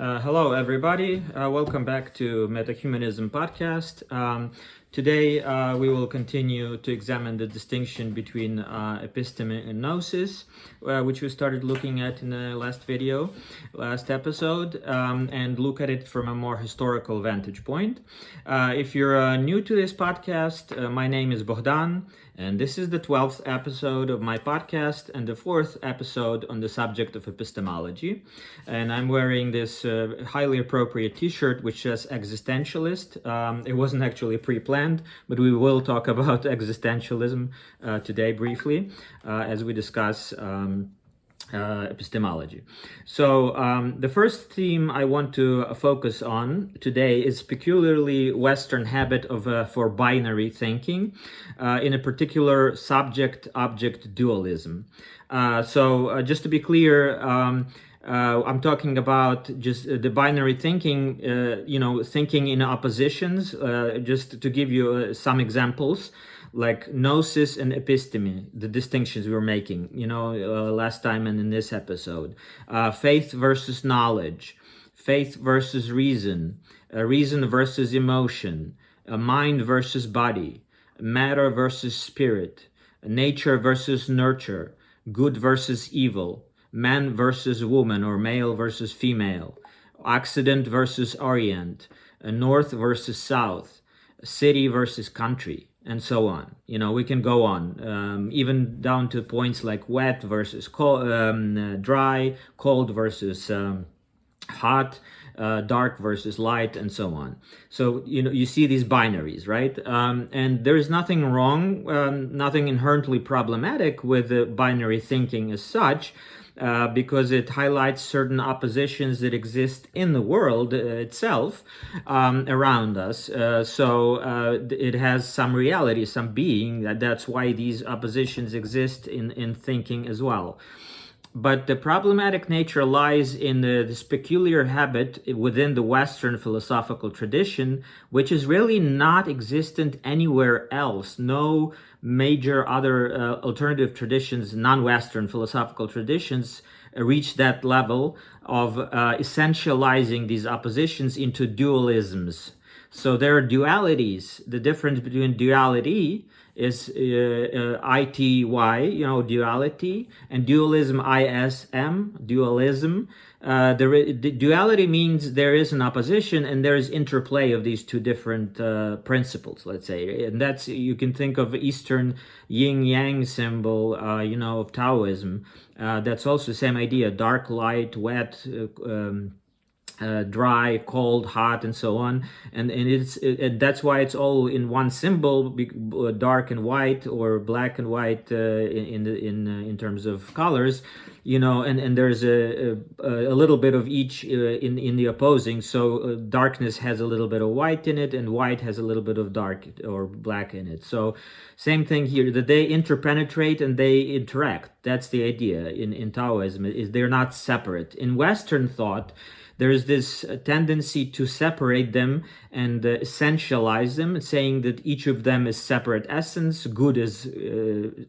Hello, everybody. Welcome back to Metahumanism podcast. Today, we will continue to examine the distinction between episteme and gnosis, which we started looking at in the last episode, and look at it from a more historical vantage point. If you're new to this podcast, my name is Bohdan, and this is the 12th episode of my podcast and the 4th episode on the subject of epistemology. And I'm wearing this highly appropriate t-shirt which says existentialist. It wasn't actually pre-planned, but we will talk about existentialism today briefly as we discuss epistemology. So the first theme I want to focus on today is peculiarly Western habit for binary thinking, in a particular subject-object dualism. So just to be clear, I'm talking about just the binary thinking, thinking in oppositions, just to give you some examples, like gnosis and episteme, the distinctions we were making, last time and in this episode. Faith versus knowledge, faith versus reason, reason versus emotion, mind versus body, matter versus spirit, nature versus nurture, good versus evil, man versus woman or male versus female, Occident versus Orient, North versus South, city versus country, and so on. We can go on, even down to points like wet versus dry, cold versus hot, dark versus light, and so on. So, you see these binaries, right? And there is nothing wrong, nothing inherently problematic with the binary thinking as such, because it highlights certain oppositions that exist in the world itself around us. So it has some reality, some being. That's why these oppositions exist in thinking as well. But the problematic nature lies in this peculiar habit within the Western philosophical tradition, which is really not existent anywhere else. No major other alternative traditions, non-Western philosophical traditions, reach that level of essentializing these oppositions into dualisms. So there are dualities. The difference between duality is ITY, duality, and dualism, ISM, dualism. The duality means there is an opposition and there is interplay of these two different principles, let's say. And that's, you can think of Eastern yin-yang symbol, of Taoism. That's also the same idea, dark, light, wet, dry, cold, hot, and so on, and that's why it's all in one symbol, dark and white or black and white in terms of colors, and there's a little bit of each in the opposing. So darkness has a little bit of white in it, and white has a little bit of dark or black in it. So same thing here, that they interpenetrate and they interact. That's the idea in Taoism, is they're not separate. In Western thought, there is this tendency to separate them and essentialize them, saying that each of them is separate essence. Good is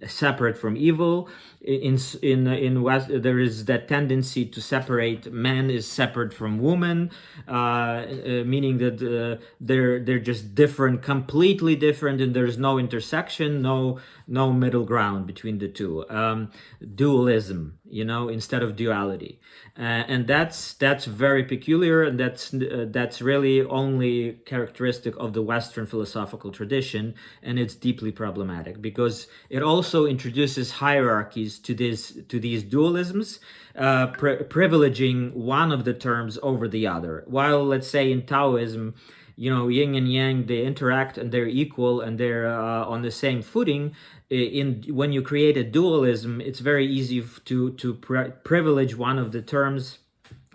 separate from evil. In West, there is that tendency to separate man is separate from woman, meaning that they're just different, completely different, and there's no intersection, no middle ground between the two. Dualism, instead of duality. And that's very peculiar, and that's really only characteristic of the Western philosophical tradition, and it's deeply problematic because it also introduces hierarchies to these dualisms, privileging one of the terms over the other. While, let's say, in Taoism, yin and yang, they interact and they're equal and they're on the same footing. When you create a dualism, it's very easy to privilege one of the terms,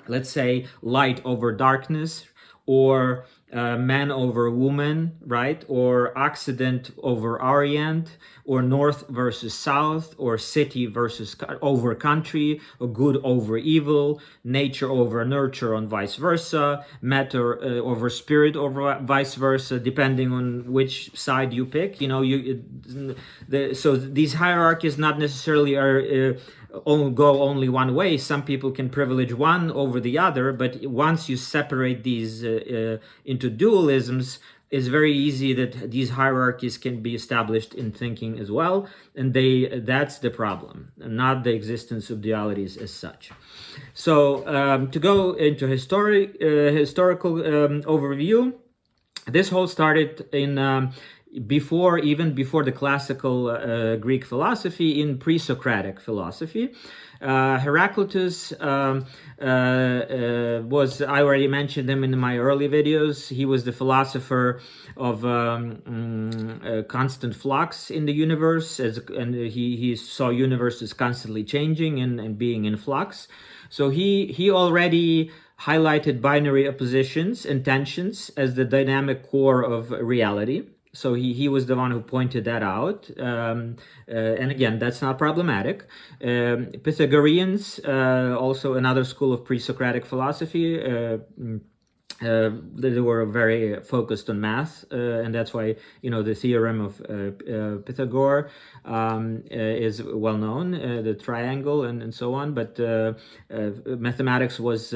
let's say light over darkness, or man over woman, right? Or Occident over Orient, or North versus South, or city versus over country, or good over evil, nature over nurture, and vice versa, matter over spirit, or vice versa, depending on which side you pick. So these hierarchies not necessarily are go only one way. Some people can privilege one over the other, but once you separate these into dualisms, it's very easy that these hierarchies can be established in thinking as well, and that's the problem, not the existence of dualities as such. So to go into historical overview, this whole started in before the classical Greek philosophy, in pre-Socratic philosophy. Heraclitus was, I already mentioned him in my early videos. He was the philosopher of constant flux in the universe, and he saw universe as constantly changing and being in flux. So he already highlighted binary oppositions and tensions as the dynamic core of reality. So he was the one who pointed that out. And again, that's not problematic. Pythagoreans, also another school of pre-Socratic philosophy, they were very focused on math, and that's why the theorem of Pythagoras is well known, the triangle and so on. But mathematics was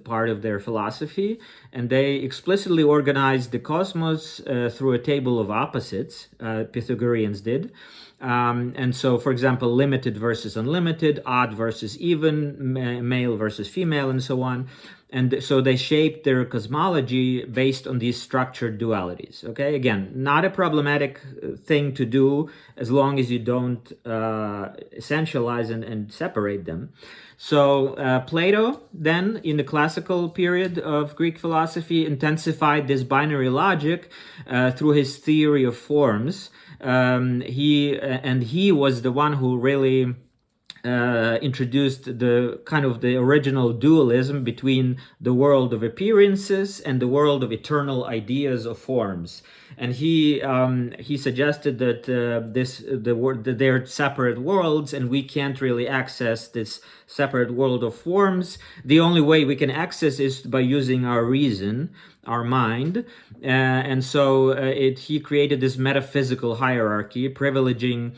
part of their philosophy, and they explicitly organized the cosmos through a table of opposites. Pythagoreans did. And so, for example, limited versus unlimited, odd versus even, male versus female, and so on. And so they shaped their cosmology based on these structured dualities. Okay, again, not a problematic thing to do as long as you don't essentialize and separate them. So Plato, then, in the classical period of Greek philosophy, intensified this binary logic through his theory of forms. He was the one who really introduced the original dualism between the world of appearances and the world of eternal ideas of forms. And he suggested that that they're separate worlds, and we can't really access this separate world of forms. The only way we can access is by using our reason, our mind, and so he created this metaphysical hierarchy, privileging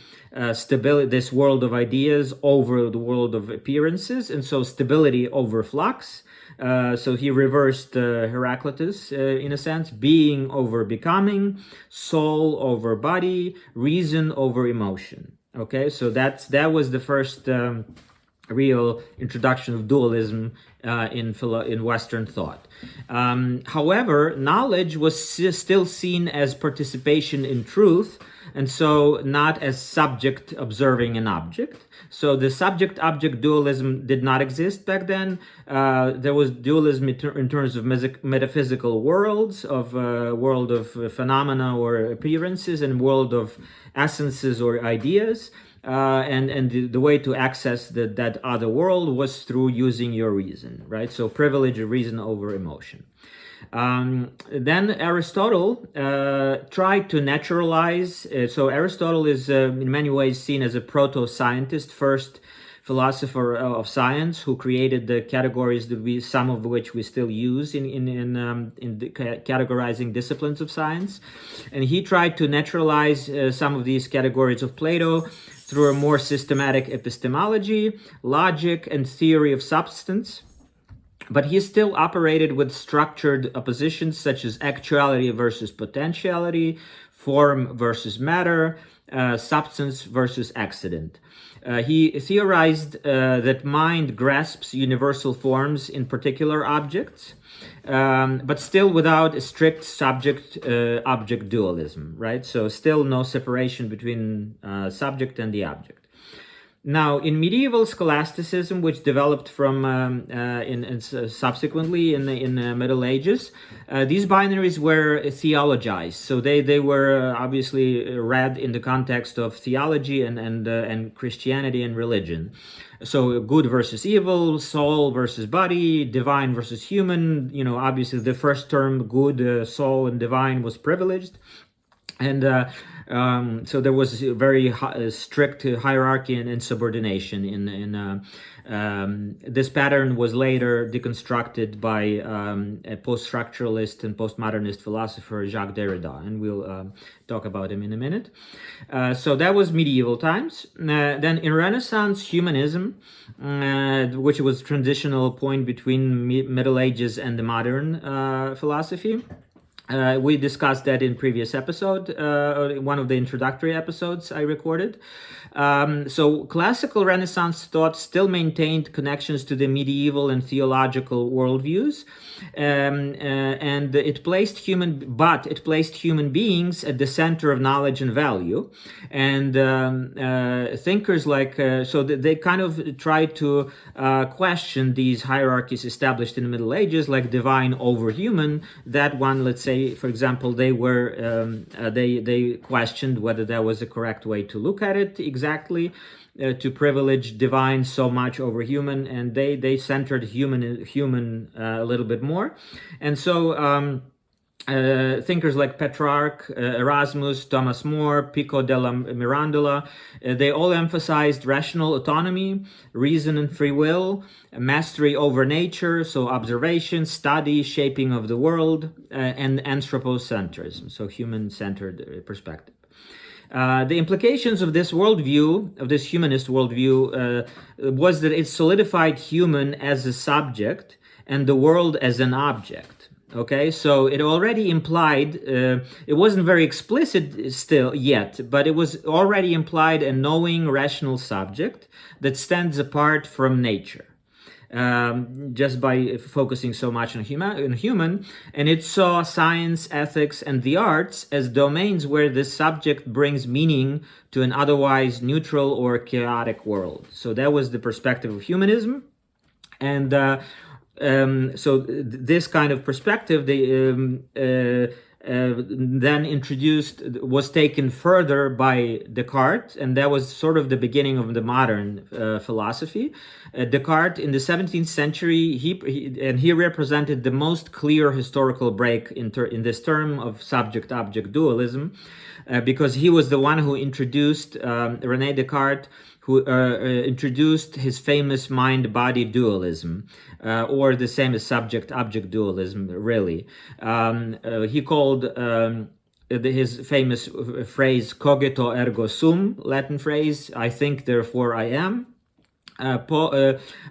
stability, this world of ideas over the world of appearances, and so stability over flux. So he reversed Heraclitus in a sense, being over becoming, soul over body, reason over emotion. Okay, so that was the first real introduction of dualism in Western thought. However, knowledge was still seen as participation in truth, and so not as subject observing an object. So the subject-object dualism did not exist back then. There was dualism in terms of metaphysical worlds, of world of phenomena or appearances, and world of essences or ideas. And the way to access that other world was through using your reason, right? So privilege of reason over emotion. Then Aristotle tried to naturalize. So Aristotle is in many ways seen as a proto-scientist, first philosopher of science who created the categories that some of which we still use in categorizing disciplines of science. And he tried to naturalize some of these categories of Plato through a more systematic epistemology, logic, and theory of substance. But he still operated with structured oppositions such as actuality versus potentiality, form versus matter, substance versus accident. He theorized that mind grasps universal forms in particular objects, but still without a strict subject-object dualism, right? So still no separation between subject and the object. Now, in medieval scholasticism, which developed from subsequently in the Middle Ages, these binaries were theologized. So they were obviously read in the context of theology and Christianity and religion. So good versus evil, soul versus body, divine versus human. Obviously the first term, good, soul, and divine, was privileged. And So there was a very strict hierarchy and subordination this pattern was later deconstructed by a post-structuralist and postmodernist philosopher Jacques Derrida, and we'll talk about him in a minute. So that was medieval times. Then in Renaissance, humanism, which was transitional point between Middle Ages and the modern philosophy. We discussed that in previous episode, one of the introductory episodes I recorded. So classical Renaissance thought still maintained connections to the medieval and theological worldviews, and it placed human beings at the center of knowledge and value. And thinkers they kind of tried to question these hierarchies established in the Middle Ages, like divine over human. That one, let's say, for example, they questioned whether that was the correct way to look at it exactly, to privilege divine so much over human, and they centered human a little bit more. And so thinkers like Petrarch, Erasmus, Thomas More, Pico della Mirandola, they all emphasized rational autonomy, reason and free will, mastery over nature, so observation, study, shaping of the world, and anthropocentrism, so human-centered perspective. The implications of this worldview, of this humanist worldview, was that it solidified human as a subject and the world as an object. Okay, so it already implied, it wasn't very explicit still yet, but it was already implied a knowing rational subject that stands apart from nature. Just by focusing so much on human, and it saw science, ethics, and the arts as domains where this subject brings meaning to an otherwise neutral or chaotic world. So that was the perspective of humanism. And so this kind of perspective then was taken further by Descartes, and that was sort of the beginning of the modern philosophy. Descartes in the 17th century, he represented the most clear historical break in this term of subject-object dualism, because he was the one who introduced, René Descartes, who introduced his famous mind-body dualism, or the same as subject-object dualism, really. He called his famous phrase, cogito ergo sum, Latin phrase, I think, therefore I am.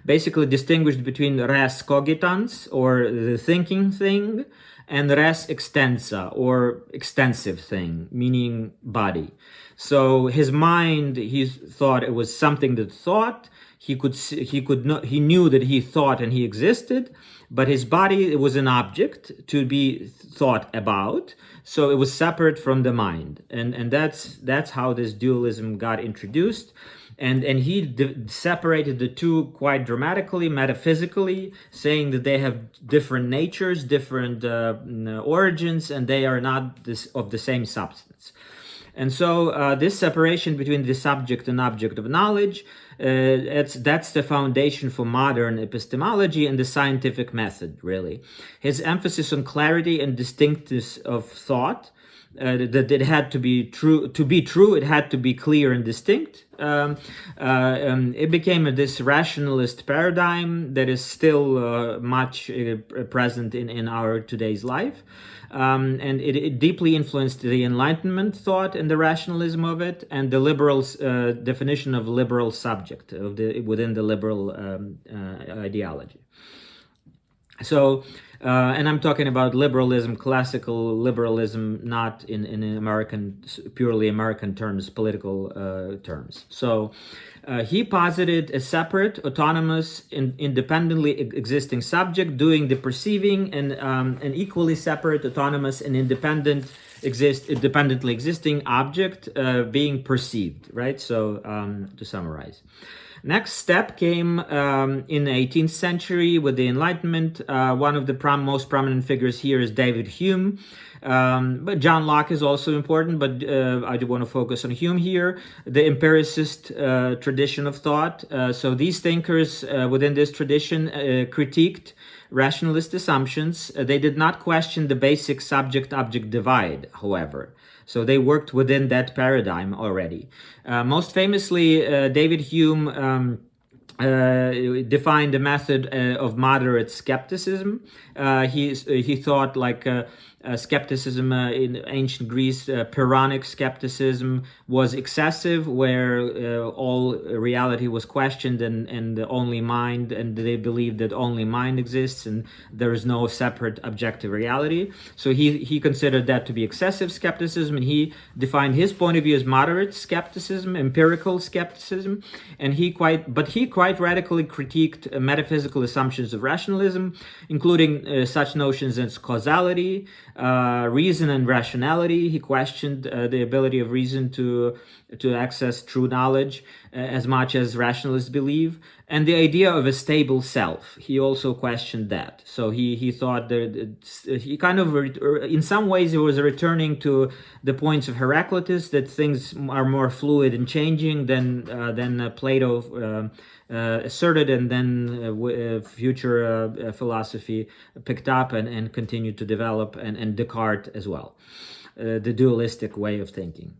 Basically distinguished between res cogitans, or the thinking thing, and res extensa, or extensive thing, meaning body. So his mind, he thought it was something that thought. He knew that he thought and he existed, but his body, it was an object to be thought about. So it was separate from the mind, and that's how this dualism got introduced. And he separated the two quite dramatically, metaphysically, saying that they have different natures, different origins, and they are not of the same substance. And so this separation between the subject and object of knowledge, that's the foundation for modern epistemology and the scientific method, really. His emphasis on clarity and distinctness of thought, that it had to be true. To be true, it had to be clear and distinct. It became this rationalist paradigm that is still much present in our today's life. And it deeply influenced the Enlightenment thought and the rationalism of it, and the liberals' definition of liberal subject within the liberal ideology. So, and I'm talking about liberalism, classical liberalism, not in American, purely American terms, political terms. So he posited a separate, autonomous, independently existing subject doing the perceiving, and an equally separate, autonomous, and independently existing object being perceived, right? So to summarize. Next step came in the 18th century with the Enlightenment. One of the most prominent figures here is David Hume. But John Locke is also important, but I do want to focus on Hume here. The empiricist tradition of thought. So these thinkers within this tradition critiqued rationalist assumptions. They did not question the basic subject-object divide, however. So they worked within that paradigm already. Most famously, David Hume defined a method of moderate skepticism. He thought like skepticism in ancient Greece, Pyrrhonic skepticism was excessive, where all reality was questioned and only mind, and they believed that only mind exists and there is no separate objective reality. So he considered that to be excessive skepticism, and he defined his point of view as moderate skepticism, empirical skepticism, and he quite radically critiqued metaphysical assumptions of rationalism, including such notions as causality, reason and rationality. He questioned the ability of reason to access true knowledge as much as rationalists believe, and the idea of a stable self. He also questioned that. So he thought that he kind of, in some ways, he was returning to the points of Heraclitus, that things are more fluid and changing than Plato asserted, and then future philosophy picked up and continued to develop, and Descartes as well, the dualistic way of thinking.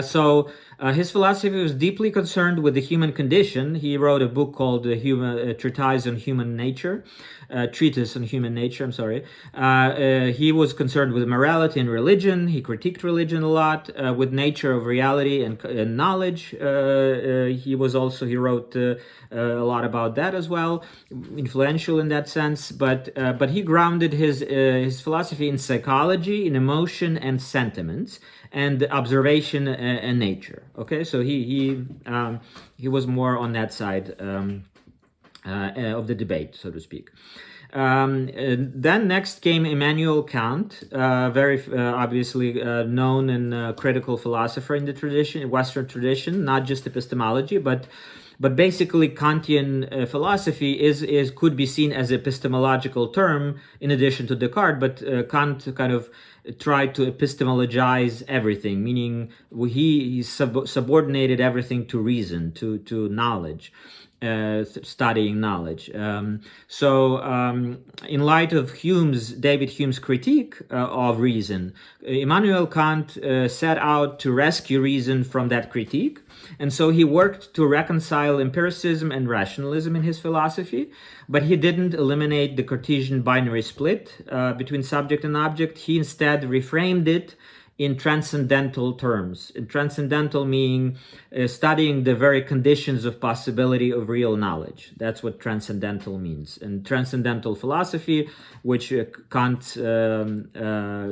So his philosophy was deeply concerned with the human condition. He wrote a book called Treatise on Human Nature, Treatise on Human Nature, I'm sorry. He was concerned with morality and religion. He critiqued religion a lot, with nature of reality and knowledge. He wrote a lot about that as well, influential in that sense. But he grounded his philosophy in psychology, in emotion and sentiments, and observation and nature. Okay, so he was more on that side of the debate, so to speak. Then next came Immanuel Kant, very obviously known and critical philosopher in the tradition, Western tradition, not just epistemology, but basically Kantian philosophy could be seen as an epistemological term in addition to Descartes, but Kant kind of tried to epistemologize everything, meaning he subordinated everything to reason, to knowledge, studying knowledge. So in light of David Hume's critique of reason, Immanuel Kant set out to rescue reason from that critique. And so he worked to reconcile empiricism and rationalism in his philosophy, but he didn't eliminate the Cartesian binary split between subject and object. He instead reframed it in transcendental terms. Transcendental meaning studying the very conditions of possibility of real knowledge. That's what transcendental means. And transcendental philosophy, which Kant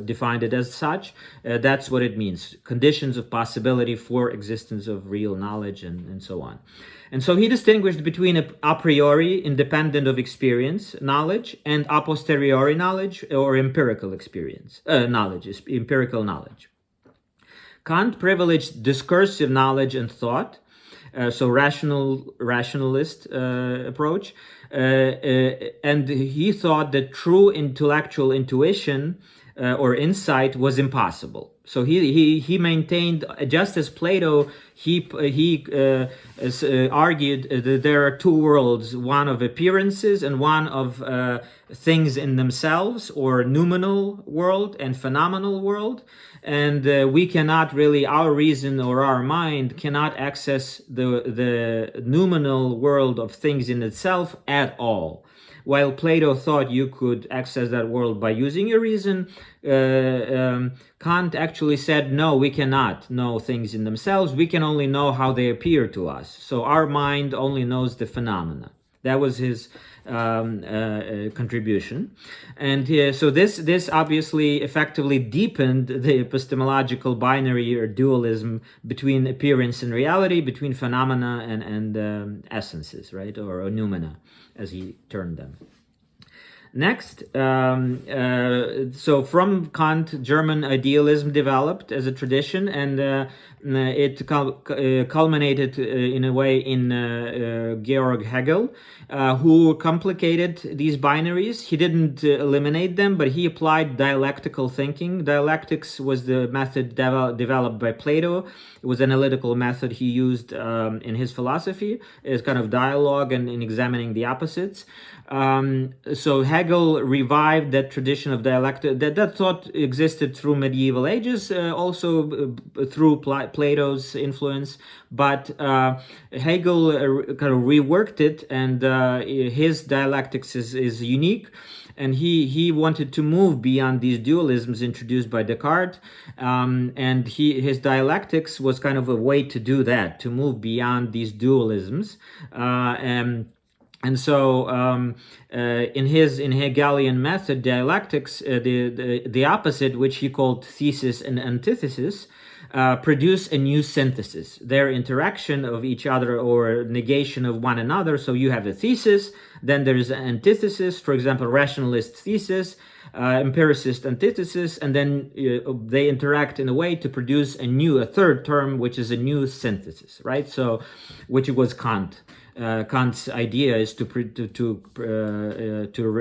defined it as such, that's what it means. Conditions of possibility for existence of real knowledge, and so on. And so he distinguished between a priori, independent of experience, knowledge, and a posteriori knowledge, or empirical empirical knowledge. Kant privileged discursive knowledge and thought, so rationalist approach, and he thought that true intellectual intuition or insight was impossible. So he maintained, just as Plato, he argued that there are two worlds, one of appearances and one of things in themselves, or noumenal world and phenomenal world. And we cannot really, our reason or our mind cannot access the noumenal world of things in itself at all. While Plato thought you could access that world by using your reason, Kant actually said, no, we cannot know things in themselves. We can only know how they appear to us. So our mind only knows the phenomena. That was his contribution. And so this obviously effectively deepened the epistemological binary or dualism between appearance and reality, between phenomena and essences, right? Or noumena, as he termed them. Next, so from Kant, German idealism developed as a tradition, and It culminated in a way in Georg Hegel, who complicated these binaries. He didn't eliminate them, but he applied dialectical thinking. Dialectics was the method developed by Plato. It was an analytical method he used in his philosophy. It's kind of dialogue and in examining the opposites. So Hegel revived that tradition of dialectic. That thought existed through medieval ages, also through Plato's influence. But Hegel kind of reworked it, and his dialectics is unique. And he wanted to move beyond these dualisms introduced by Descartes, and his dialectics was kind of a way to do that, to move beyond these dualisms. And so, in Hegelian method, dialectics, the opposite, which he called thesis and antithesis, produce a new synthesis. Their interaction of each other or negation of one another. So you have a thesis, then there is an antithesis. For example, rationalist thesis, empiricist antithesis, and then they interact in a way to produce a third term, which is a new synthesis, right? So, which was Kant. Kant's idea is to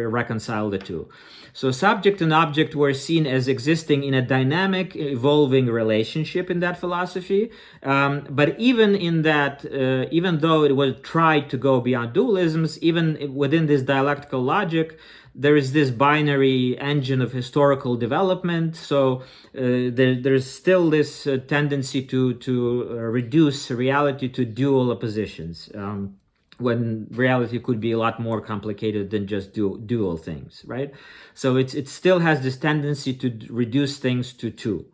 reconcile the two. So subject and object were seen as existing in a dynamic, evolving relationship in that philosophy. But even in that, even though it was tried to go beyond dualisms, even within this dialectical logic, there is this binary engine of historical development. So there's still this tendency to reduce reality to dual oppositions. When reality could be a lot more complicated than just dual things, right? So it still has this tendency to reduce things to two.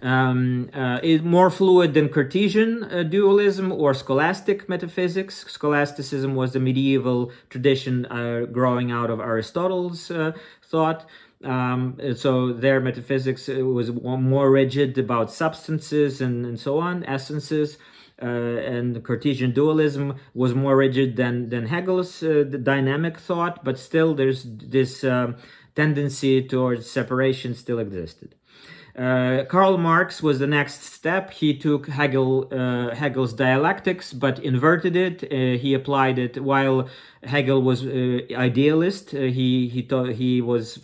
It's more fluid than Cartesian dualism or scholastic metaphysics. Scholasticism was the medieval tradition growing out of Aristotle's thought. So their metaphysics was more rigid about substances and so on, essences. And Cartesian dualism was more rigid than Hegel's dynamic thought, but still there's this tendency towards separation still existed. Karl Marx was the next step. He took Hegel's dialectics, but inverted it. He applied it while Hegel was idealist. He was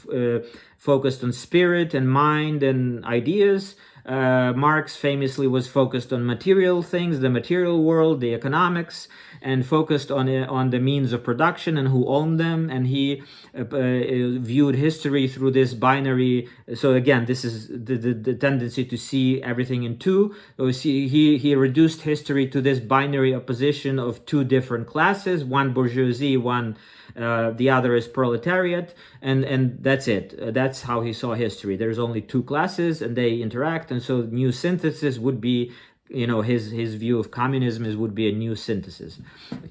focused on spirit and mind and ideas. Marx famously was focused on material things, the material world, the economics, and focused on the means of production and who owned them. And he viewed history through this binary. So again, this is the tendency to see everything in two. So he reduced history to this binary opposition of two different classes, one bourgeoisie, one the other is proletariat, and that's it. That's how he saw history. There's only two classes and they interact, and so new synthesis would be, his view of communism would be a new synthesis.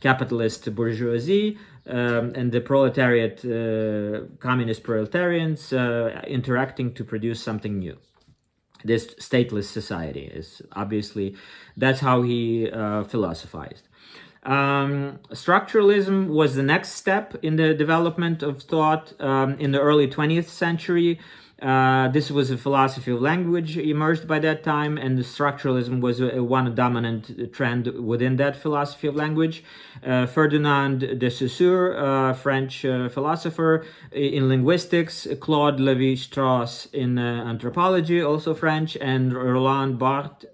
Capitalist bourgeoisie and the proletariat, communist proletarians interacting to produce something new. This stateless society is obviously, that's how he philosophized. Structuralism was the next step in the development of thought in the early 20th century. This was a philosophy of language emerged by that time, and the structuralism was one dominant trend within that philosophy of language. Ferdinand de Saussure, French philosopher, in linguistics, Claude Lévi-Strauss in anthropology, also French, and Roland Barthes,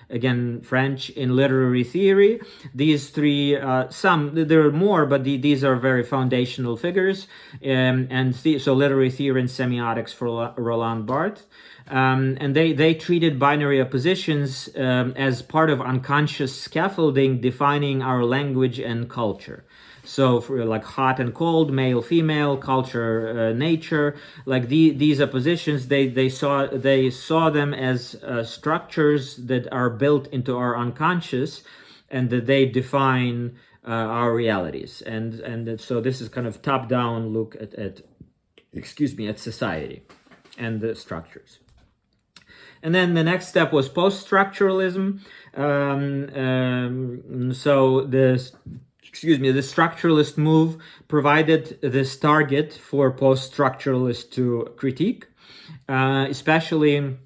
again French, in literary theory. These three, there are more, but these are very foundational figures. So literary theory and semiotics for Roland Barthes. And they treated binary oppositions as part of unconscious scaffolding defining our language and culture. So for like hot and cold, male, female, culture, nature, like these oppositions, they saw them as structures that are built into our unconscious, and that they define our realities. And so this is kind of top-down look at society and the structures. And then the next step was post-structuralism. So the structuralist move provided this target for post-structuralists to critique, especially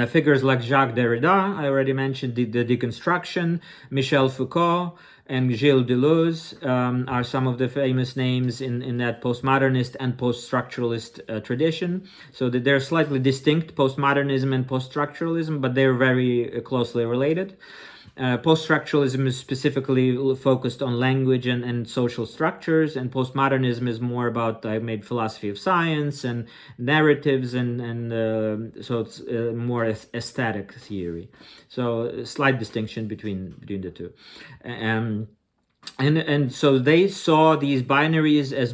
Figures like Jacques Derrida, I already mentioned the deconstruction, Michel Foucault, and Gilles Deleuze are some of the famous names in that postmodernist and post-structuralist tradition. So that they're slightly distinct, postmodernism and post-structuralism, but they're very closely related. Post-structuralism is specifically focused on language and social structures, and postmodernism is more about, I made philosophy of science and narratives, and so it's more aesthetic theory. So a slight distinction between the two. And so they saw these binaries as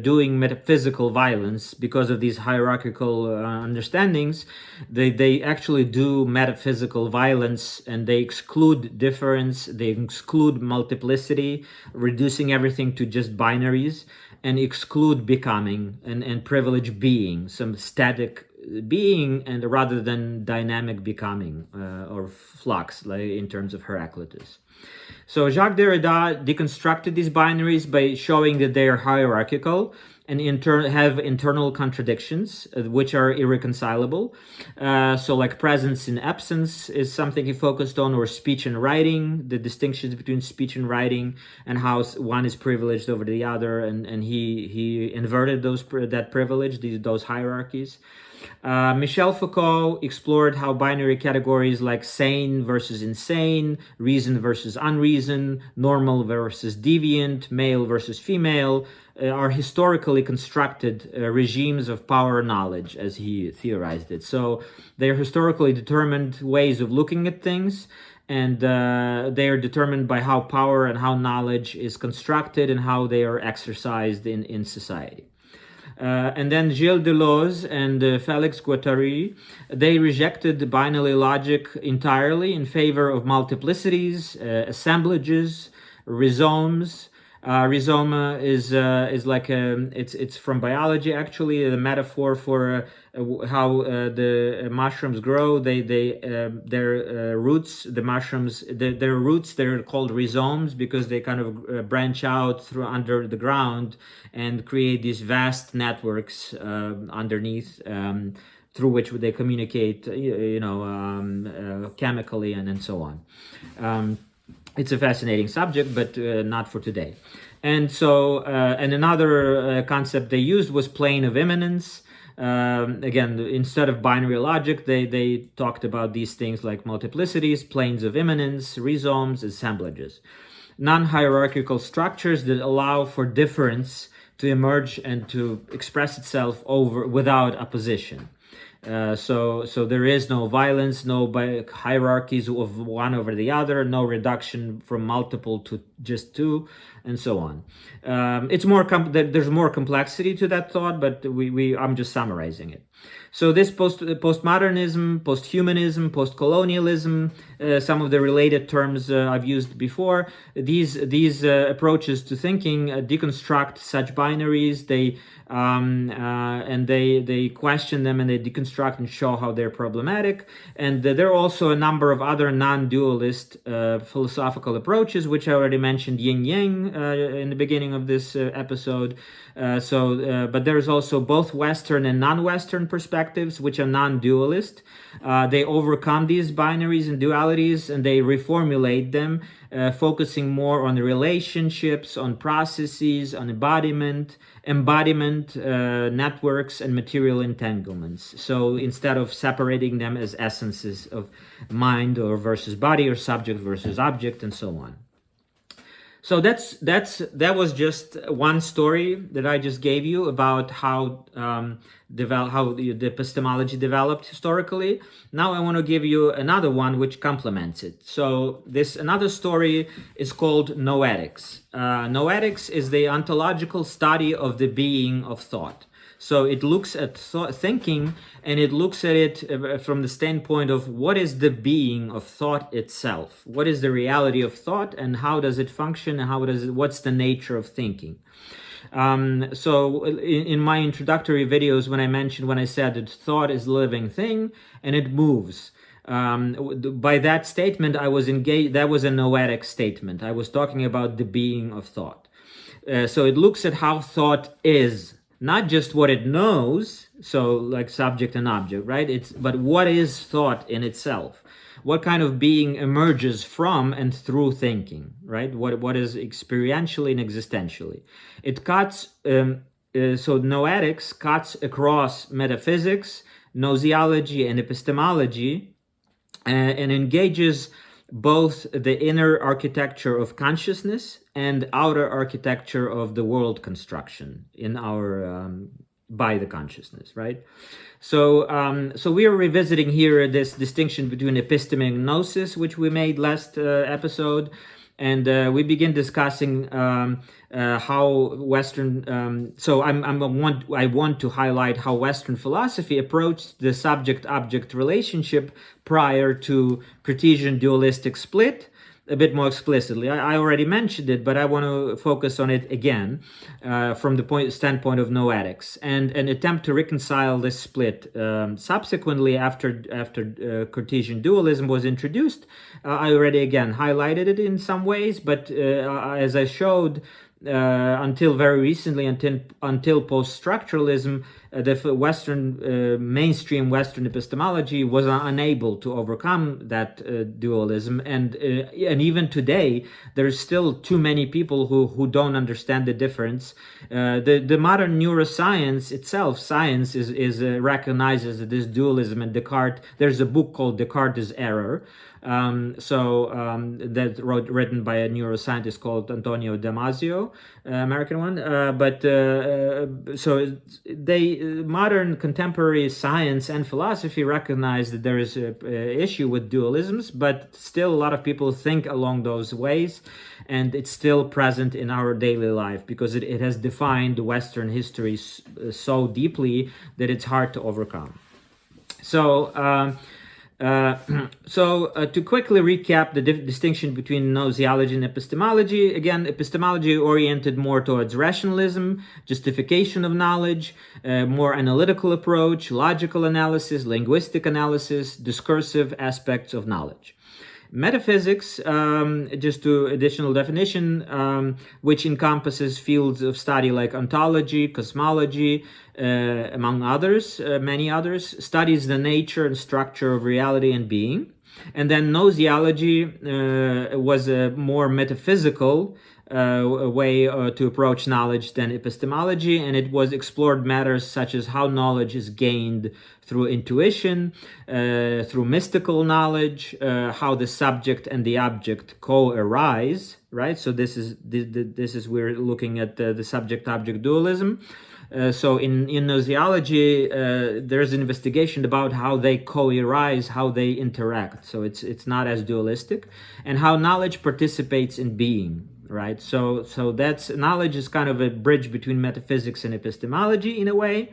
doing metaphysical violence because of these hierarchical understandings. They actually do metaphysical violence, and they exclude difference, they exclude multiplicity, reducing everything to just binaries, and exclude becoming and privilege being, some static being, and rather than dynamic becoming or flux, like in terms of Heraclitus. So Jacques Derrida deconstructed these binaries by showing that they are hierarchical and have internal contradictions, which are irreconcilable. So like presence and absence is something he focused on, or speech and writing, the distinctions between speech and writing, and how one is privileged over the other, and he inverted that privilege, those hierarchies. Michel Foucault explored how binary categories like sane versus insane, reason versus unreason, normal versus deviant, male versus female, are historically constructed regimes of power and knowledge, as he theorized it. So they're historically determined ways of looking at things, and they are determined by how power and how knowledge is constructed and how they are exercised in society. And then Gilles Deleuze and Félix Guattari, they rejected binary logic entirely in favor of multiplicities, assemblages, rhizomes. Rhizome is like it's from biology, actually, a metaphor for how the mushrooms grow. Their roots, the mushrooms, their roots, they're called rhizomes because they kind of branch out through under the ground and create these vast networks underneath, through which they communicate, chemically and so on. It's a fascinating subject, but not for today. And so, and another concept they used was plane of immanence. Again, instead of binary logic, they talked about these things like multiplicities, planes of immanence, rhizomes, assemblages. Non-hierarchical structures that allow for difference to emerge and to express itself without opposition. So there is no violence, no hierarchies of one over the other, no reduction from multiple to just two, and so on. It's more there's more complexity to that thought, but I'm just summarizing it. So this postmodernism, post-humanism, post-colonialism, some of the related terms I've used before, these approaches to thinking deconstruct such binaries. They question them, and they deconstruct and show how they're problematic. And there are also a number of other non-dualist philosophical approaches, which I already mentioned, yin-yang, in the beginning of this episode. But there's also both Western and non-Western perspectives, which are non-dualist. They overcome these binaries and dualities, and they reformulate them, focusing more on relationships, on processes, on embodiment, networks, and material entanglements. So instead of separating them as essences of mind or versus body, or subject versus object, and so on. So that was just one story that I just gave you about how the epistemology developed historically. Now I want to give you another one which complements it. So another story is called Noetics. Noetics is the ontological study of the being of thought. So it looks at thinking, and it looks at it from the standpoint of what is the being of thought itself? What is the reality of thought, and how does it function, and what's the nature of thinking? So in my introductory videos, when I said that thought is a living thing and it moves, by that statement I was engaged. That was a noetic statement. I was talking about the being of thought. So it looks at how thought is. not just what it knows, so like subject and object, right? But what is thought in itself. What kind of being emerges from and through thinking, right? What is experientially and existentially. It cuts, so noetics cuts across metaphysics, gnoseology, and epistemology, and engages both the inner architecture of consciousness and outer architecture of the world construction in our by the consciousness, right? So we are revisiting here this distinction between episteme and gnosis, which we made last episode, and we begin discussing how Western. So I want to highlight how Western philosophy approached the subject-object relationship prior to Cartesian dualistic split a bit more explicitly. I already mentioned it, but I want to focus on it again from the standpoint of noetics and attempt to reconcile this split. Subsequently, after Cartesian dualism was introduced, I already again highlighted it in some ways, but as I showed, until very recently, until post-structuralism, the mainstream Western epistemology was unable to overcome that dualism, and even today there's still too many people who don't understand the difference. The modern neuroscience itself, science is recognizes this dualism, and Descartes. There's a book called Descartes' Error. That written by a neuroscientist called Antonio Damasio, American one. So modern contemporary science and philosophy recognize that there is a issue with dualisms, but still a lot of people think along those ways, and it's still present in our daily life because it has defined Western history so deeply that it's hard to overcome. So to quickly recap the distinction between gnoseology and epistemology, again, epistemology oriented more towards rationalism, justification of knowledge, more analytical approach, logical analysis, linguistic analysis, discursive aspects of knowledge. Metaphysics, just to additional definition, which encompasses fields of study like ontology, cosmology, among others, many others, studies the nature and structure of reality and being. And then gnoseology was a more metaphysical way to approach knowledge than epistemology, and it was explored matters such as how knowledge is gained through intuition, through mystical knowledge, how the subject and the object co-arise, right? So this is we're looking at the subject-object dualism. So in gnoseology, there's an investigation about how they co-arise, how they interact. So it's not as dualistic, and how knowledge participates in being. Right, so that's knowledge is kind of a bridge between metaphysics and epistemology in a way,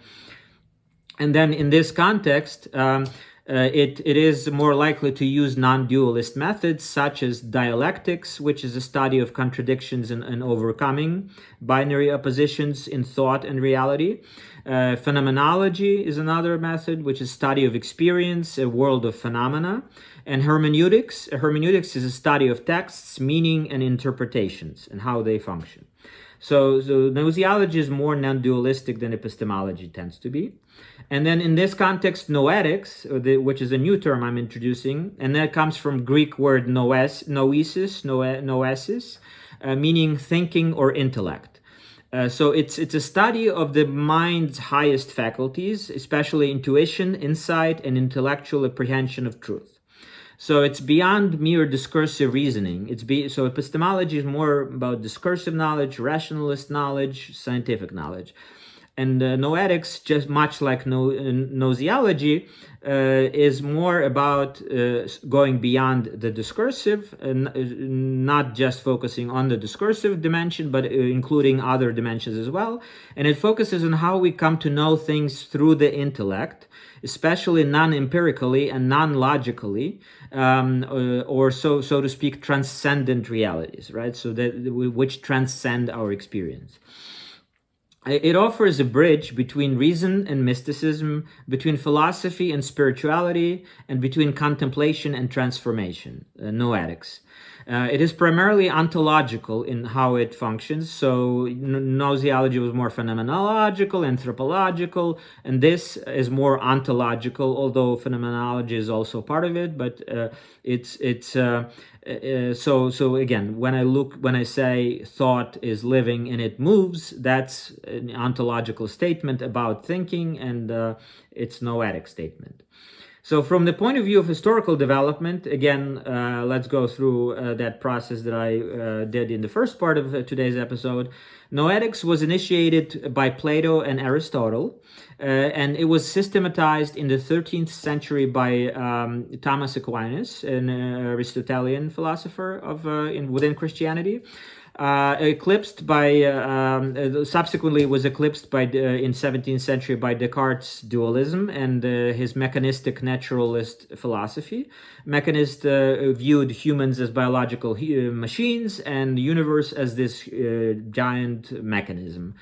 and then in this context, it is more likely to use non-dualist methods such as dialectics, which is a study of contradictions and overcoming binary oppositions in thought and reality. Phenomenology is another method, which is study of experience, a world of phenomena. And hermeneutics is a study of texts, meaning, and interpretations, and how they function. So gnoseology is more non-dualistic than epistemology tends to be. And then in this context, noetics, which is a new term I'm introducing, and that comes from Greek word noesis, meaning thinking or intellect. So it's a study of the mind's highest faculties, especially intuition, insight, and intellectual apprehension of truth. So it's beyond mere discursive reasoning. So epistemology is more about discursive knowledge, rationalist knowledge, scientific knowledge. And noetics, just much like gnoseology, is more about going beyond the discursive, not just focusing on the discursive dimension, but including other dimensions as well. And it focuses on how we come to know things through the intellect, especially non-empirically and non-logically, or so to speak, transcendent realities, right? So which transcend our experience. It offers a bridge between reason and mysticism, between philosophy and spirituality, and between contemplation and transformation, noetics. It is primarily ontological in how it functions. So gnoseology was more phenomenological, anthropological, and this is more ontological, although phenomenology is also part of it. But so again, when I say thought is living and it moves, that's an ontological statement about thinking, and it's noetic statement. So from the point of view of historical development, again, let's go through that process that I did in the first part of today's episode. Noetics was initiated by Plato and Aristotle, and it was systematized in the 13th century by Thomas Aquinas, an Aristotelian philosopher within Christianity. Subsequently was eclipsed by in 17th century by Descartes' dualism and his mechanistic naturalist philosophy. Mechanists viewed humans as biological machines and the universe as this giant mechanism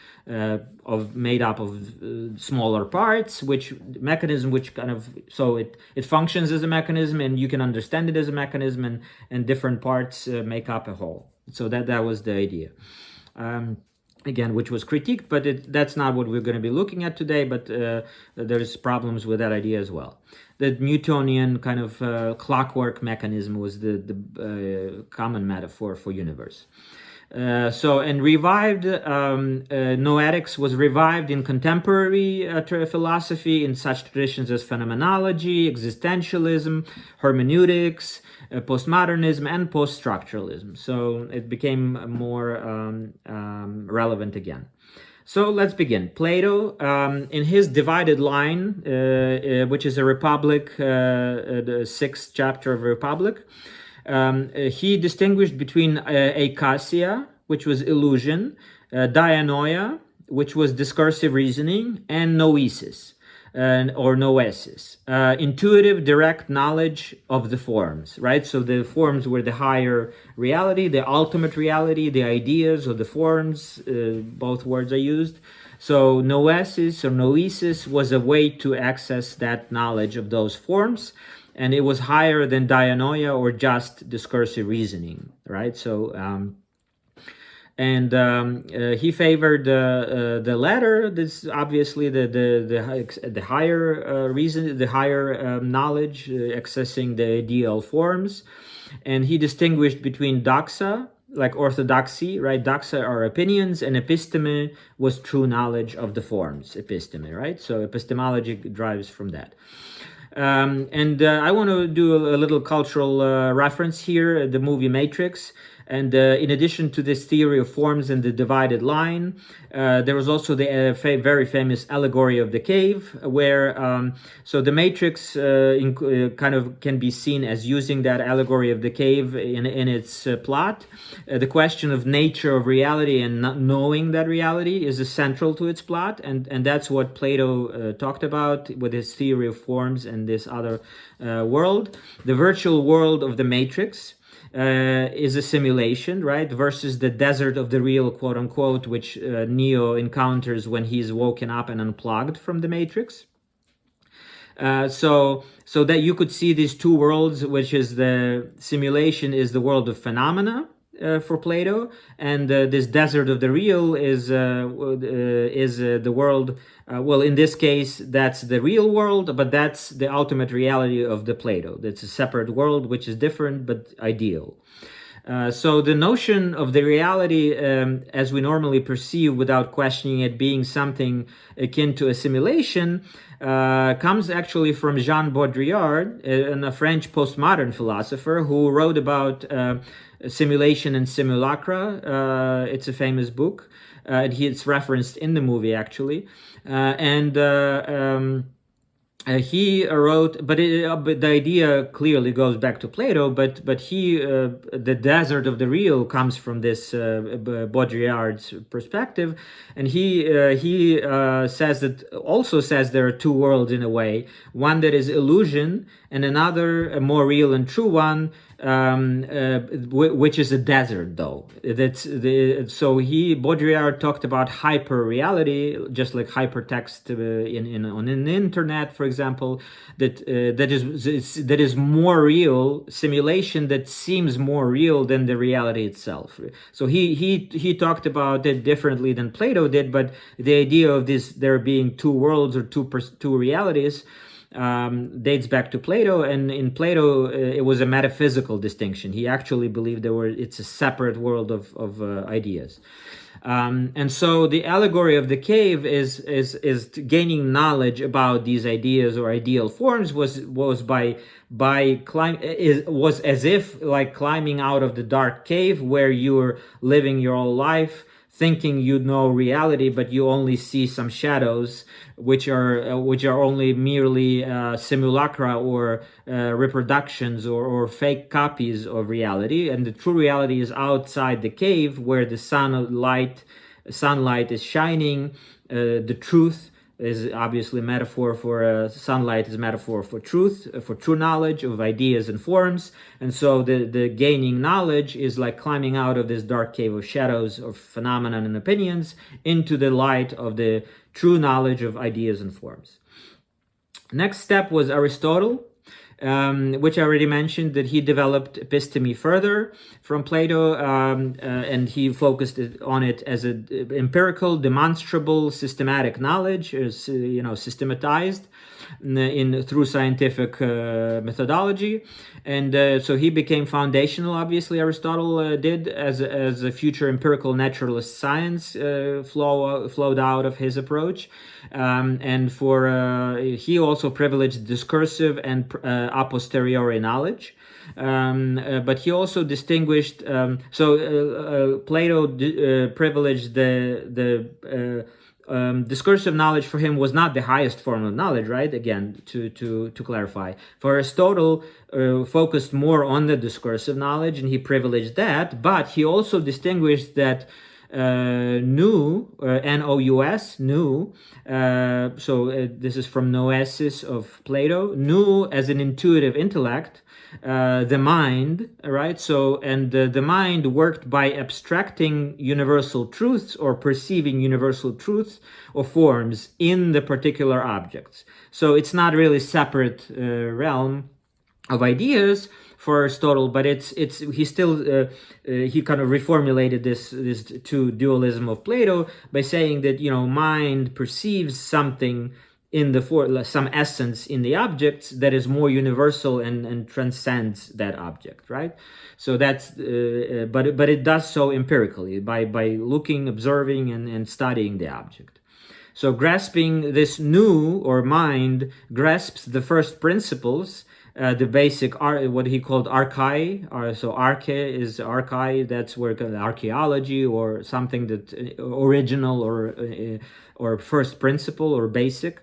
made up of smaller parts, which it functions as a mechanism, and you can understand it as a mechanism, and different parts make up a whole. So that was the idea. Again, which was critiqued, but that's not what we're going to be looking at today, but there's problems with that idea as well. The Newtonian kind of clockwork mechanism was the common metaphor for universe. Revived noetics was revived in contemporary philosophy in such traditions as phenomenology, existentialism, hermeneutics, postmodernism, and post-structuralism. So it became more relevant again. So let's begin. Plato, in his divided line, which is a Republic, the 6th chapter of Republic, he distinguished between akasia, which was illusion, dianoia, which was discursive reasoning, and noesis, or noesis, intuitive, direct knowledge of the forms, right? So the forms were the higher reality, the ultimate reality, the ideas of the forms, both words are used. So noesis or noesis was a way to access that knowledge of those forms, and it was higher than dianoia or just discursive reasoning, right? So, he favored the latter. This obviously the higher reason, the higher knowledge, accessing the ideal forms, and he distinguished between doxa, like orthodoxy, right? Doxa are opinions, and episteme was true knowledge of the forms. Episteme, right? So epistemology drives from that. I want to do a little cultural reference here, the movie Matrix. And in addition to this theory of forms and the divided line, there was also the very famous allegory of the cave, where so the Matrix kind of can be seen as using that allegory of the cave in its plot. The question of nature of reality and not knowing that reality is central to its plot, and that's what Plato talked about with his theory of forms and this other world. The virtual world of the Matrix is a simulation, right, versus the desert of the real, quote unquote, which Neo encounters when he's woken up and unplugged from the Matrix. So that you could see these two worlds, which is the simulation is the world of phenomena for Plato, and this desert of the real is the world. Well, in this case, that's the real world, but that's the ultimate reality of the Plato. That's a separate world, which is different but ideal. So the notion of the reality as we normally perceive without questioning it being something akin to a simulation comes actually from Jean Baudrillard, a French postmodern philosopher who wrote about simulation and simulacra. It's a famous book. It's referenced in the movie, actually. He wrote, but the idea clearly goes back to Plato. But the desert of the real comes from this Baudrillard's perspective, and he says there are two worlds in a way: one that is illusion, and another, a more real and true one, which is a desert, though. So Baudrillard talked about hyper reality, just like hypertext on an internet, for example. That is more real simulation that seems more real than the reality itself. So he talked about it differently than Plato did, but the idea of there being two worlds or two realities dates back to Plato, and in Plato it was a metaphysical distinction. He actually believed it's a separate world of ideas. And so the allegory of the cave is gaining knowledge about these ideas or ideal forms was as if like climbing out of the dark cave where you're living your whole life, thinking you know reality, but you only see some shadows, which are only merely simulacra or reproductions or fake copies of reality, and the true reality is outside the cave, where the sunlight is shining. The truth is obviously metaphor for sunlight is a metaphor for truth, for true knowledge of ideas and forms. And so the gaining knowledge is like climbing out of this dark cave of shadows of phenomena and opinions into the light of the true knowledge of ideas and forms. Next step was Aristotle, which I already mentioned, that he developed episteme further from Plato, and he focused on it as an empirical, demonstrable, systematic knowledge, systematized through scientific methodology. And so he became foundational, obviously, Aristotle did, as a future empirical naturalist science flowed out of his approach. And he also privileged discursive and a posteriori knowledge. But he also distinguished, Plato privileged the discursive knowledge. For him was not the highest form of knowledge, right? Again, to clarify. For Aristotle, focused more on the discursive knowledge, and he privileged that, but he also distinguished that nous, N-O-U-S, nous, this is from noesis of Plato, nous as an intuitive intellect, the mind, right? So, and the mind worked by abstracting universal truths or perceiving universal truths or forms in the particular objects. So it's not really separate realm of ideas for Aristotle, but he kind of reformulated this to dualism of Plato by saying that mind perceives something some essence in the objects that is more universal and transcends that object, right? So that's but it does so empirically by looking, observing, and studying the object. So grasping this nous or mind grasps the first principles. The basic what he called archai, so arche is archai. That's where archaeology or something that original or first principle or basic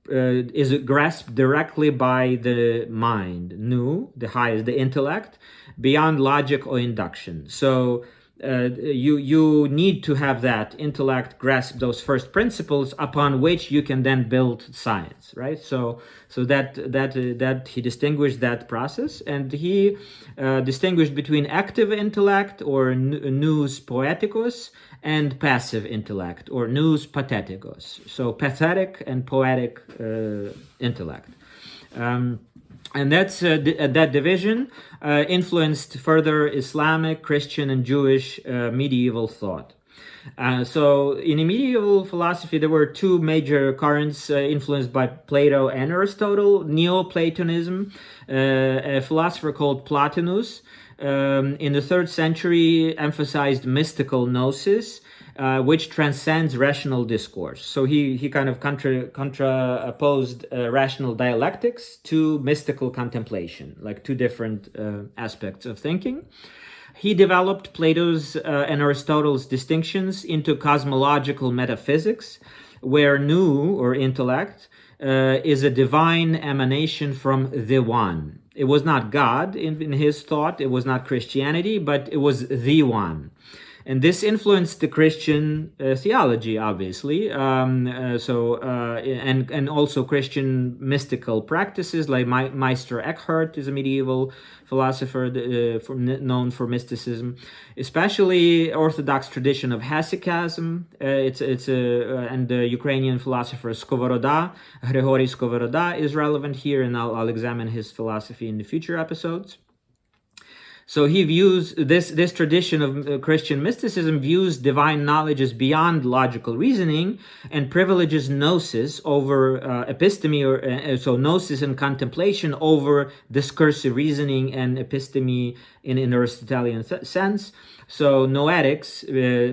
is grasped directly by the mind, nous, the highest, the intellect, beyond logic or induction. So you need to have that intellect grasp those first principles upon which you can then build science, right? So that he distinguished that process, and he distinguished between active intellect or nous poeticus and passive intellect or nous patheticus. So pathetic and poetic intellect. And that division influenced further Islamic, Christian, and Jewish medieval thought. So in medieval philosophy, there were two major currents influenced by Plato and Aristotle. Neoplatonism, a philosopher called Plotinus, in the 3rd century emphasized mystical gnosis, which transcends rational discourse. So he kind of contraposed rational dialectics to mystical contemplation, like two different aspects of thinking. He developed Plato's and Aristotle's distinctions into cosmological metaphysics, where nous, or intellect, is a divine emanation from the One. It was not God in his thought, it was not Christianity, but it was the One. And this influenced the Christian theology, obviously, and also Christian mystical practices, like Meister Eckhart is a medieval philosopher known for mysticism, especially Orthodox tradition of hesychasm. And the Ukrainian philosopher Skovoroda, Grigory Skovoroda, is relevant here, and I'll examine his philosophy in the future episodes. So he views this tradition of Christian mysticism views divine knowledge as beyond logical reasoning and privileges gnosis over episteme, so gnosis and contemplation over discursive reasoning and episteme in an Aristotelian sense. So noetics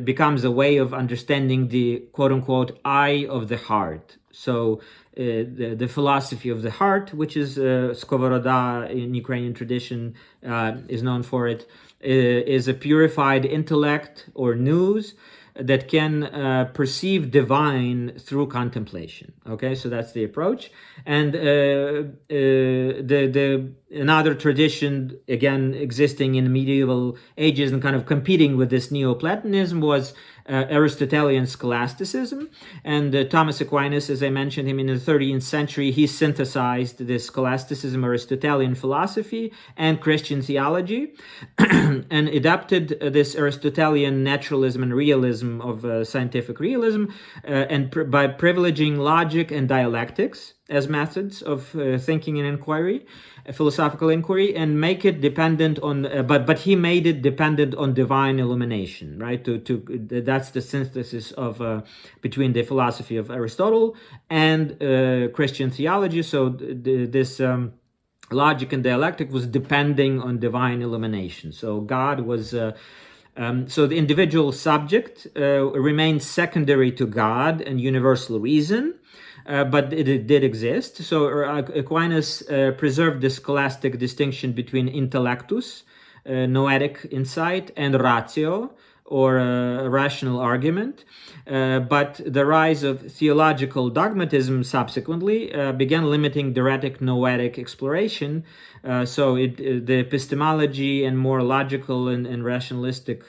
becomes a way of understanding the quote-unquote eye of the heart. So the philosophy of the heart, which is Skovoroda in Ukrainian tradition is known for it, is a purified intellect or nous that can perceive divine through contemplation. Okay, so that's the approach. And another tradition, again existing in medieval ages and kind of competing with this Neoplatonism, was Aristotelian scholasticism. And Thomas Aquinas, as I mentioned him, in the 13th century, he synthesized this scholasticism, Aristotelian philosophy, and Christian theology, and adapted this Aristotelian naturalism and realism of scientific realism, and by privileging logic and dialectics as methods of thinking and inquiry, philosophical inquiry, and make it dependent on, but he made it dependent on divine illumination, right? That's the synthesis of between the philosophy of Aristotle and Christian theology. So this logic and dialectic was depending on divine illumination. So God was. So the individual subject remained secondary to God and universal reason. But it did exist. So Aquinas preserved the scholastic distinction between intellectus, noetic insight, and ratio, or rational argument. But the rise of theological dogmatism subsequently began limiting theoretic noetic exploration. So the epistemology and more logical and rationalistic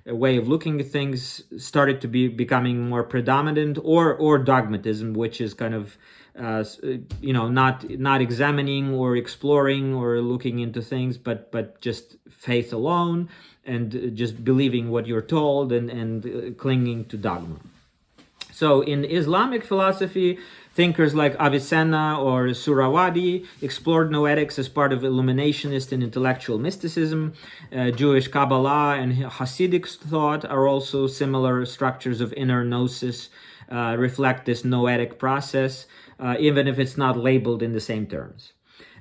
way of looking at things started to be becoming more predominant, or dogmatism, which is kind of not examining or exploring or looking into things, but just faith alone and just believing what you're told and clinging to dogma. So in Islamic philosophy, thinkers like Avicenna or Suhrawardi explored noetics as part of illuminationist and intellectual mysticism. Jewish Kabbalah and Hasidic thought are also similar structures of inner gnosis, reflect this noetic process, even if it's not labeled in the same terms.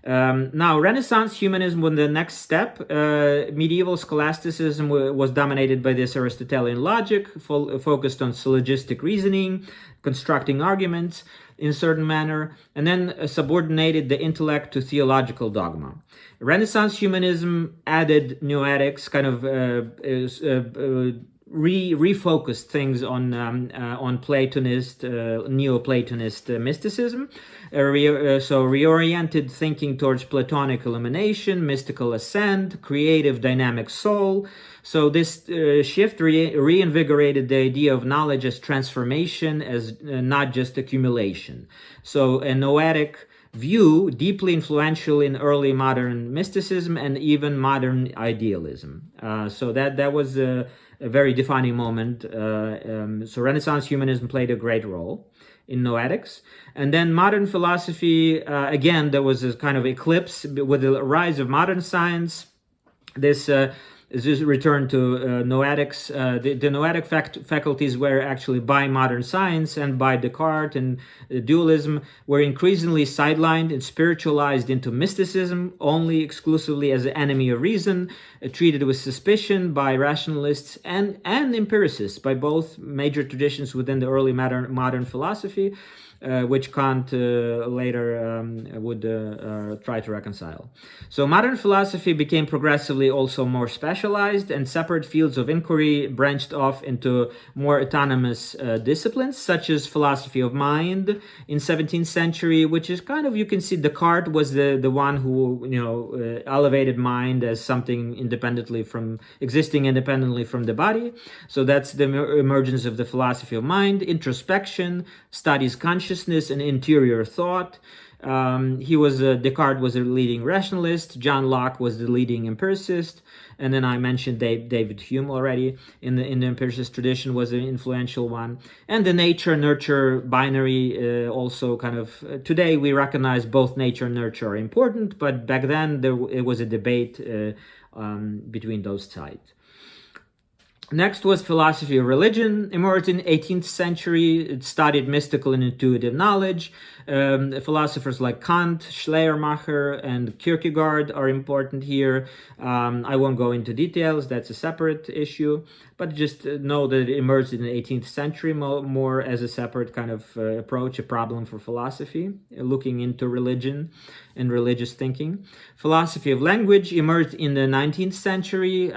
Now, Renaissance humanism was the next step. Medieval scholasticism was dominated by this Aristotelian logic, focused on syllogistic reasoning, constructing arguments in a certain manner, and then subordinated the intellect to theological dogma. Renaissance humanism added noetics, kind of refocused things on Platonist, Neoplatonist mysticism, so reoriented thinking towards Platonic illumination, mystical ascent, creative dynamic soul. So this shift reinvigorated the idea of knowledge as transformation, as not just accumulation. So a noetic view, deeply influential in early modern mysticism and even modern idealism. So that was a very defining moment. So Renaissance humanism played a great role in noetics. And then modern philosophy, again, there was a kind of eclipse with the rise of modern science. This return to noetics. The noetic faculties were actually, by modern science and by Descartes and dualism, were increasingly sidelined and spiritualized into mysticism, only exclusively as an enemy of reason, treated with suspicion by rationalists and empiricists, by both major traditions within the early modern philosophy. which Kant later would try to reconcile. So modern philosophy became progressively also more specialized, and separate fields of inquiry branched off into more autonomous disciplines, such as philosophy of mind in 17th century, which is kind of, you can see Descartes was the one who elevated mind as something existing independently from the body. So that's the emergence of the philosophy of mind. Introspection studies consciousness and interior thought. Descartes was a leading rationalist. John Locke was the leading empiricist, and then I mentioned David Hume already in the empiricist tradition was an influential one. And the nature-nurture binary also kind of today we recognize both nature and nurture are important, but back then it was a debate between those sides. Next was philosophy of religion, emerged in 18th century. It studied mystical and intuitive knowledge. Philosophers like Kant, Schleiermacher, and Kierkegaard are important here. I won't go into details, that's a separate issue, but just know that it emerged in the 18th century more as a separate kind of approach, a problem for philosophy, looking into religion and religious thinking. Philosophy of language emerged in the 19th century,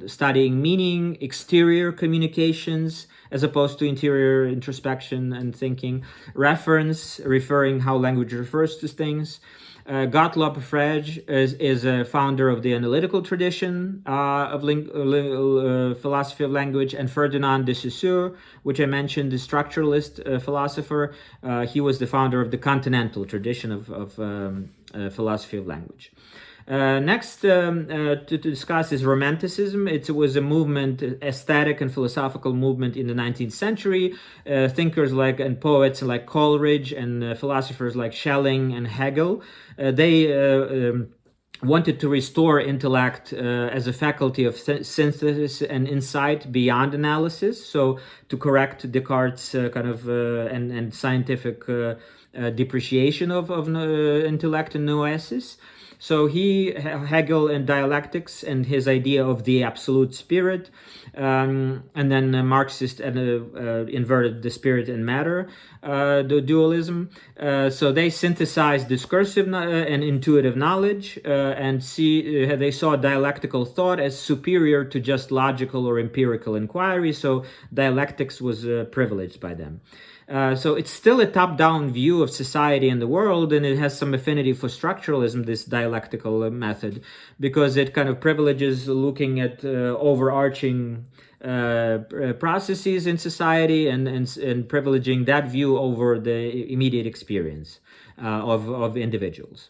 studying meaning, exterior communications, as opposed to interior introspection and thinking. Reference, referring how language refers to things. Gottlob Frege is a founder of the analytical tradition of philosophy of language, and Ferdinand de Saussure, which I mentioned, the structuralist philosopher, he was the founder of the continental tradition of philosophy of language. Next to discuss is Romanticism. It was a movement, aesthetic and philosophical movement in the 19th century. Thinkers and poets like Coleridge and philosophers like Schelling and Hegel, they wanted to restore intellect as a faculty of synthesis and insight beyond analysis. So to correct Descartes' and scientific depreciation of intellect and noesis. So Hegel and Dialectics and his idea of the absolute spirit, and then Marxist and inverted the spirit and matter, the dualism. So they synthesized discursive and intuitive knowledge, and they saw dialectical thought as superior to just logical or empirical inquiry. So dialectics was privileged by them. So it's still a top-down view of society and the world, and it has some affinity for structuralism, this dialectical method, because it kind of privileges looking at overarching processes in society and privileging that view over the immediate experience of individuals.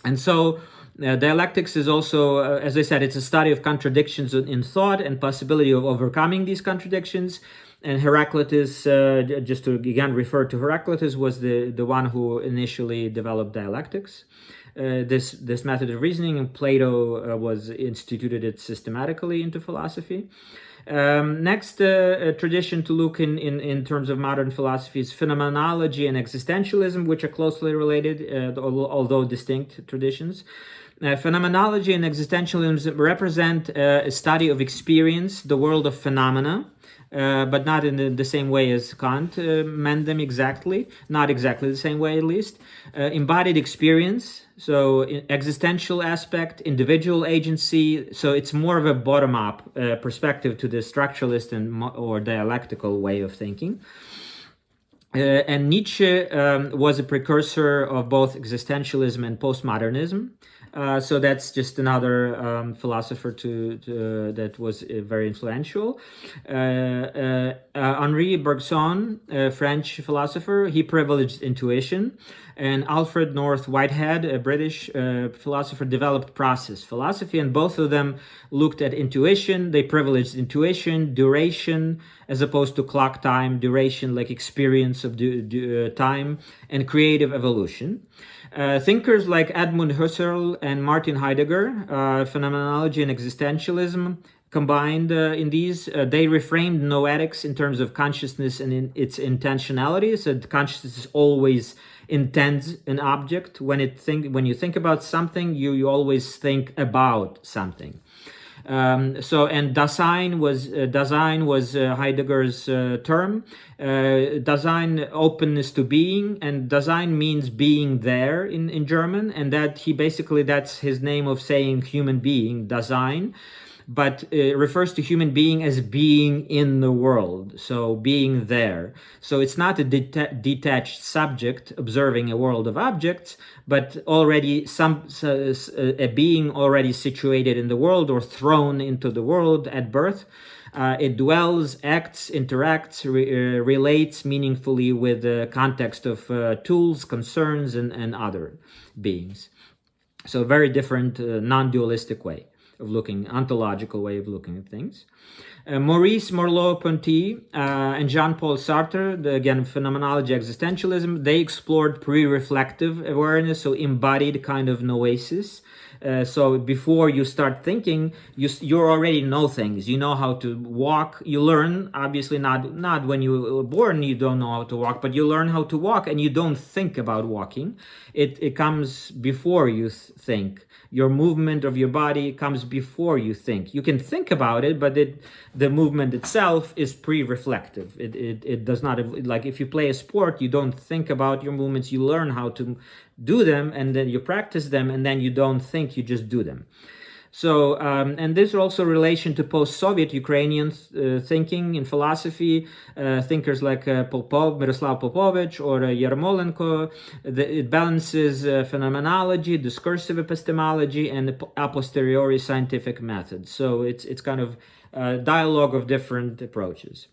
And so dialectics is also, as I said, it's a study of contradictions in thought and possibility of overcoming these contradictions. And Heraclitus, just to again refer to Heraclitus, was the one who initially developed dialectics. This method of reasoning, and Plato was instituted it systematically into philosophy. Next tradition to look in terms of modern philosophy is Phenomenology and Existentialism, which are closely related, although distinct traditions. Phenomenology and Existentialism represent a study of experience, the world of phenomena, but not in the same way as Kant meant them exactly, not exactly the same way at least. Embodied experience, so existential aspect, individual agency, so it's more of a bottom-up perspective to the structuralist or dialectical way of thinking. And Nietzsche was a precursor of both existentialism and postmodernism. So that's just another philosopher that was very influential. Henri Bergson, a French philosopher, he privileged intuition. And Alfred North Whitehead, a British philosopher, developed process philosophy. And both of them looked at intuition. They privileged intuition, duration, as opposed to clock time, duration like experience of time, and creative evolution. Thinkers like Edmund Husserl and Martin Heidegger, Phenomenology and Existentialism, combined in these, they reframed noetics in terms of consciousness and its intentionality. So consciousness always intends an object. When you think about something, you always think about something. And Dasein was Heidegger's term. Dasein, openness to being, and Dasein means being there in German, and that's his name of saying human being, Dasein. But it refers to human being as being in the world, so being there. So it's not a detached subject observing a world of objects, but already a being already situated in the world or thrown into the world at birth. It dwells, acts, interacts, relates meaningfully with the context of tools, concerns, and other beings. So very different, non-dualistic way of looking, ontological way of looking at things. Maurice Merleau-Ponty and Jean-Paul Sartre, again, Phenomenology, Existentialism, they explored pre-reflective awareness, so embodied kind of noesis. So before you start thinking, you already know things. You know how to walk. You learn, obviously not when you were born, you don't know how to walk, but you learn how to walk and you don't think about walking. It comes before you think. Your movement of your body comes before you think. You can think about it, but the movement itself is pre-reflective. It does not, like if you play a sport, you don't think about your movements. You learn how to do them, and then you practice them, and then you don't think, you just do them. So, and there's also relation to post-Soviet Ukrainian thinking in philosophy, thinkers like Miroslav Popovich or Yermolenko. It balances phenomenology, discursive epistemology, and a posteriori scientific methods. So it's kind of a dialogue of different approaches.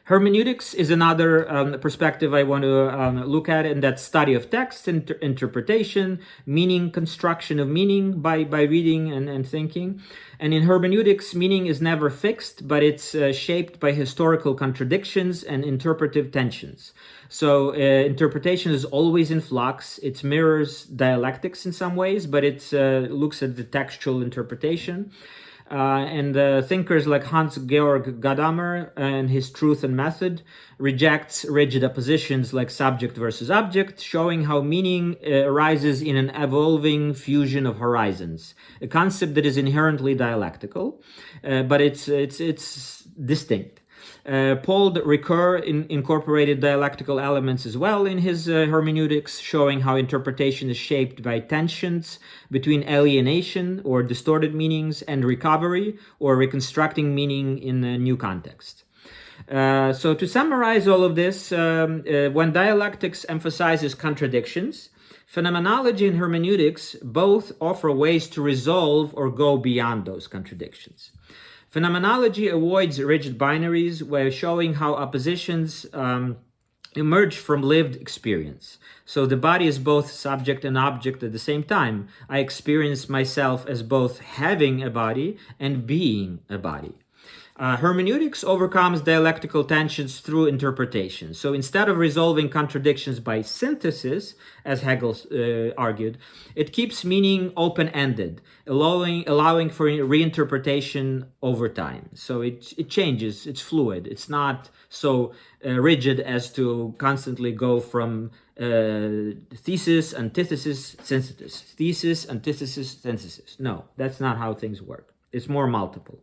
Hermeneutics is another perspective I want to look at, and that study of text, interpretation, meaning, construction of meaning by reading and thinking. And in hermeneutics, meaning is never fixed, but it's shaped by historical contradictions and interpretive tensions. So interpretation is always in flux. It mirrors dialectics in some ways, but it looks at the textual interpretation. And thinkers like Hans-Georg Gadamer and his Truth and Method rejects rigid oppositions like subject versus object, showing how meaning arises in an evolving fusion of horizons, a concept that is inherently dialectical, but it's distinct. Paul Ricoeur incorporated dialectical elements as well in his hermeneutics, showing how interpretation is shaped by tensions between alienation or distorted meanings and recovery or reconstructing meaning in a new context. So to summarize all of this, when dialectics emphasizes contradictions, phenomenology and hermeneutics both offer ways to resolve or go beyond those contradictions. Phenomenology avoids rigid binaries while showing how oppositions emerge from lived experience. So the body is both subject and object at the same time. I experience myself as both having a body and being a body. Hermeneutics overcomes dialectical tensions through interpretation. So instead of resolving contradictions by synthesis, as Hegel argued, it keeps meaning open-ended, allowing for reinterpretation over time. So it changes, it's fluid. It's not so rigid as to constantly go from thesis, antithesis, synthesis. Thesis, antithesis, synthesis. No, that's not how things work. It's more multiple.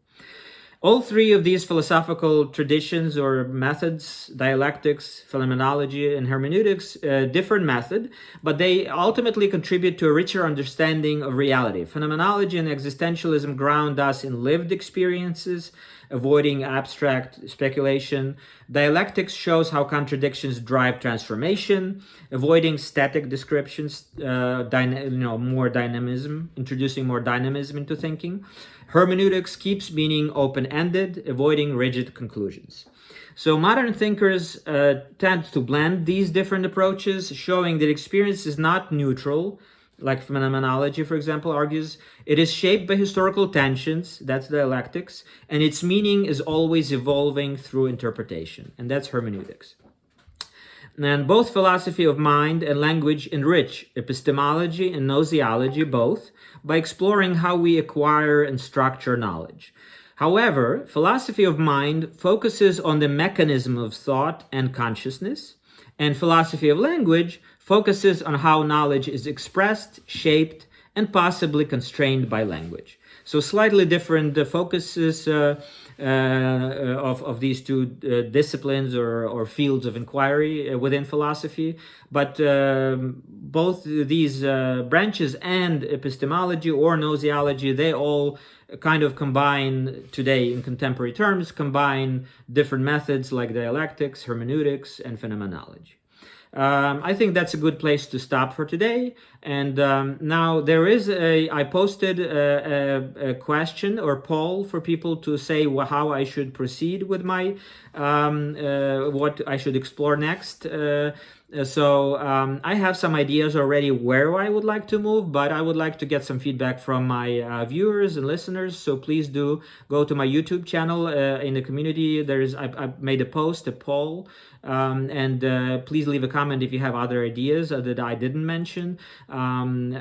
All three of these philosophical traditions or methods, dialectics, phenomenology, and hermeneutics, different method, but they ultimately contribute to a richer understanding of reality. Phenomenology and existentialism ground us in lived experiences, avoiding abstract speculation. Dialectics shows how contradictions drive transformation, avoiding static descriptions, more dynamism, introducing more dynamism into thinking. Hermeneutics keeps meaning open-ended, avoiding rigid conclusions. So modern thinkers tend to blend these different approaches, showing that experience is not neutral, like phenomenology, for example, argues. It is shaped by historical tensions, that's dialectics, and its meaning is always evolving through interpretation, and that's hermeneutics. And both philosophy of mind and language enrich epistemology and gnoseology both by exploring how we acquire and structure knowledge. However, philosophy of mind focuses on the mechanism of thought and consciousness, and philosophy of language focuses on how knowledge is expressed, shaped, and possibly constrained by language. So slightly different focuses of these two disciplines or fields of inquiry within philosophy, but both these branches and epistemology or gnoseology, they all kind of combine today in contemporary terms, combine different methods like dialectics, hermeneutics, and phenomenology. I think that's a good place to stop for today. And now there is I posted a question or poll for people to say how I should proceed with my, what I should explore next. So I have some ideas already where I would like to move, but I would like to get some feedback from my viewers and listeners. So please do go to my YouTube channel in the community. I've made a post, a poll, and please leave a comment if you have other ideas that I didn't mention, and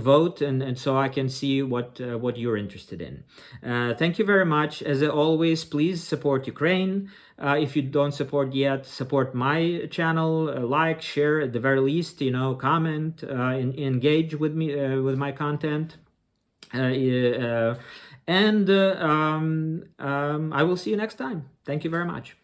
vote, and so I can see what you're interested in. Thank you very much. As always, please support Ukraine. If you don't support yet, support my channel, like, share, at the very least, comment, engage with me, with my content. And I will see you next time. Thank you very much.